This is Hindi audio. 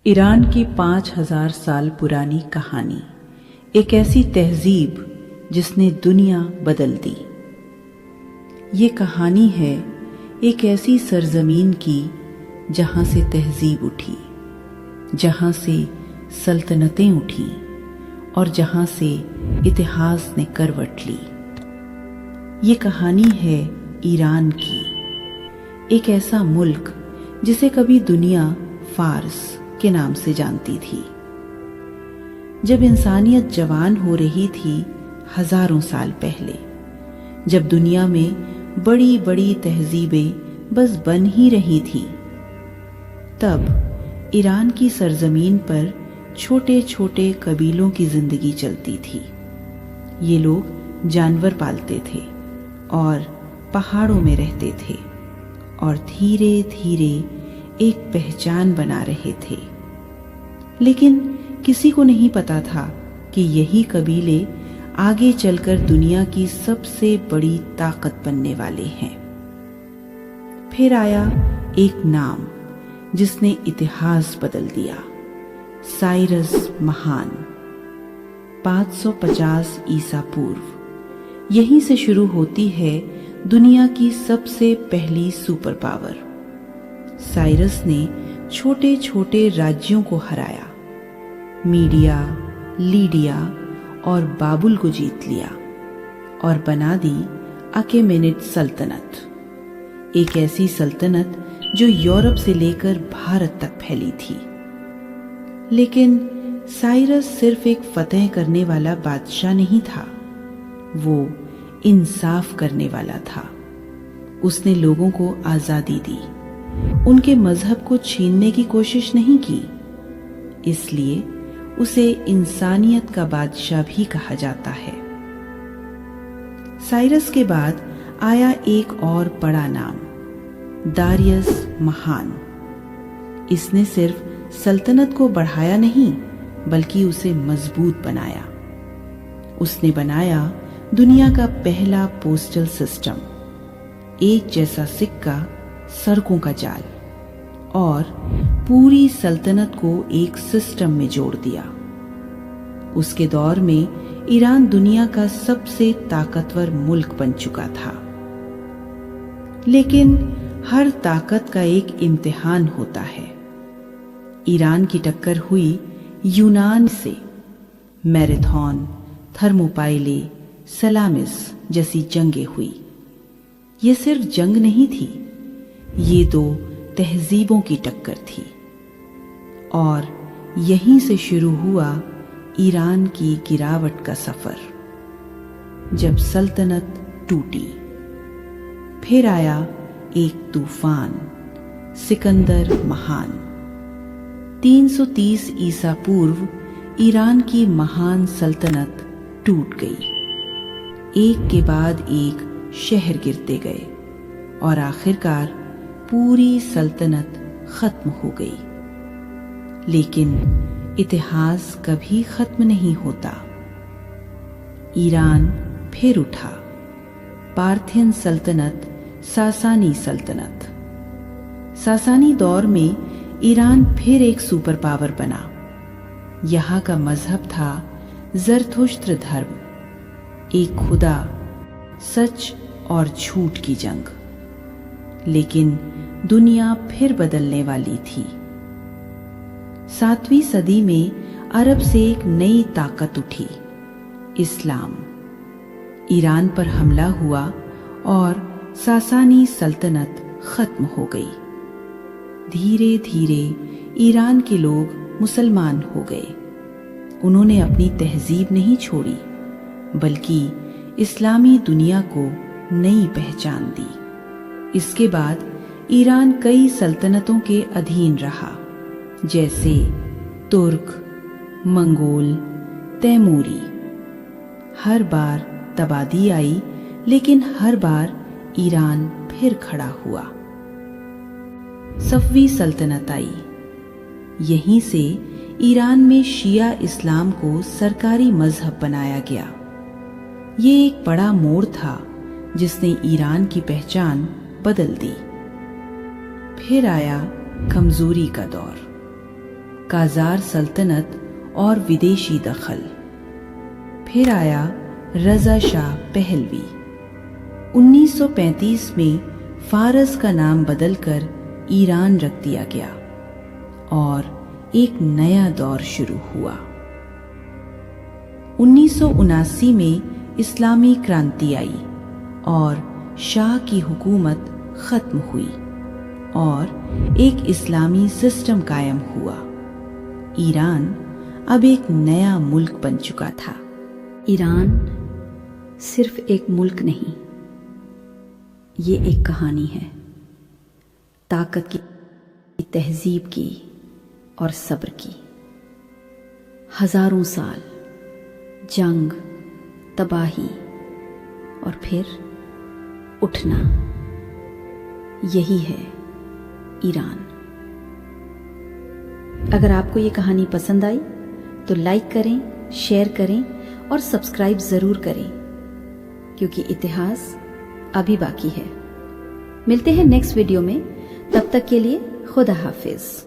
ईरान की 5000 साल पुरानी कहानी, एक ऐसी तहजीब जिसने दुनिया बदल दी। ये कहानी है एक ऐसी सरजमीन की जहां से तहजीब उठी, जहां से सल्तनतें उठी और जहां से इतिहास ने करवट ली। ये कहानी है ईरान की, एक ऐसा मुल्क जिसे कभी दुनिया फारस के नाम से जानती थी। जब इंसानियत जवान हो रही थी हजारों साल पहले, जब दुनिया में बड़ी बड़ी तहजीबें बस बन ही रही थी, तब ईरान की सरजमीन पर छोटे छोटे कबीलों की जिंदगी चलती थी। ये लोग जानवर पालते थे और पहाड़ों में रहते थे और धीरे धीरे एक पहचान बना रहे थे। लेकिन किसी को नहीं पता था कि यही कबीले आगे चलकर दुनिया की सबसे बड़ी ताकत बनने वाले हैं। फिर आया एक नाम जिसने इतिहास बदल दिया, साइरस महान। 550 ईसा पूर्व यहीं से शुरू होती है दुनिया की सबसे पहली सुपर पावर। साइरस ने छोटे छोटे राज्यों को हराया, मीडिया, लीडिया और बाबुल को जीत लिया और बना दी अकेमेनिड सल्तनत, एक ऐसी सल्तनत जो यूरोप से लेकर भारत तक फैली थी। लेकिन साइरस सिर्फ एक फतह करने वाला बादशाह नहीं था, वो इंसाफ करने वाला था। उसने लोगों को आजादी दी, उनके मजहब को छीनने की कोशिश नहीं की। इसलिए उसे इंसानियत का बादशाह भी कहा जाता है। साइरस के बाद आया एक और बड़ा नाम, दारियस महान। इसने सिर्फ सल्तनत को बढ़ाया नहीं, बल्कि उसे मजबूत बनाया। उसने बनाया दुनिया का पहला पोस्टल सिस्टम, एक जैसा सिक्का, सड़कों का जाल, और पूरी सल्तनत को एक सिस्टम में जोड़ दिया। उसके दौर में ईरान दुनिया का सबसे ताकतवर मुल्क बन चुका था। लेकिन हर ताकत का एक इम्तिहान होता है। ईरान की टक्कर हुई यूनान से। मैराथन, थर्मोपाइले, सलामिस जैसी जंगें हुई। ये सिर्फ जंग नहीं थी, ये दो तहजीबों की टक्कर थी। और यहीं से शुरू हुआ ईरान की गिरावट का सफर। जब सल्तनत टूटी, फिर आया एक तूफान, सिकंदर महान। 330 ईसा पूर्व ईरान की महान सल्तनत टूट गई। एक के बाद एक शहर गिरते गए और आखिरकार पूरी सल्तनत खत्म हो गई। लेकिन इतिहास कभी खत्म नहीं होता। ईरान फिर उठा। पार्थियन सल्तनत, सासानी सल्तनत। सासानी दौर में ईरान फिर एक सुपर पावर बना। यहाँ का मजहब था ज़रथुष्ट्र धर्म, एक खुदा, सच और झूठ की जंग। लेकिन दुनिया फिर बदलने वाली थी। 7वीं सदी में अरब से एक नई ताकत उठी, इस्लाम। ईरान पर हमला हुआ और सासानी सल्तनत खत्म हो गई। धीरे धीरे ईरान के लोग मुसलमान हो गए। उन्होंने अपनी तहजीब नहीं छोड़ी, बल्कि इस्लामी दुनिया को नई पहचान दी। इसके बाद ईरान कई सल्तनतों के अधीन रहा, जैसे तुर्क, मंगोल, तैमूरी। हर बार तबादी आई, लेकिन हर बार ईरान फिर खड़ा हुआ। सफवी सल्तनत आई। यहीं से ईरान में शिया इस्लाम को सरकारी मजहब बनाया गया। ये एक बड़ा मोड़ था जिसने ईरान की पहचान बदल दी। फिर आया कमजोरी का दौर। काजार सल्तनत और विदेशी दखल। फिर आया रज़ा शाह पहलवी। 1935 में फारस का नाम बदलकर ईरान रख दिया गया और एक नया दौर शुरू हुआ। 1979 में इस्लामी क्रांति आई और शाह की हुकूमत खत्म हुई और एक इस्लामी सिस्टम कायम हुआ। ईरान अब एक नया मुल्क बन चुका था। ईरान सिर्फ एक मुल्क नहीं, ये एक कहानी है, ताकत की, तहजीब की और सब्र की। हजारों साल जंग, तबाही और फिर उठना, यही है ईरान। अगर आपको ये कहानी पसंद आई तो लाइक करें, शेयर करें और सब्सक्राइब ज़रूर करें, क्योंकि इतिहास अभी बाकी है। मिलते हैं नेक्स्ट वीडियो में, तब तक के लिए खुदा हाफिज़।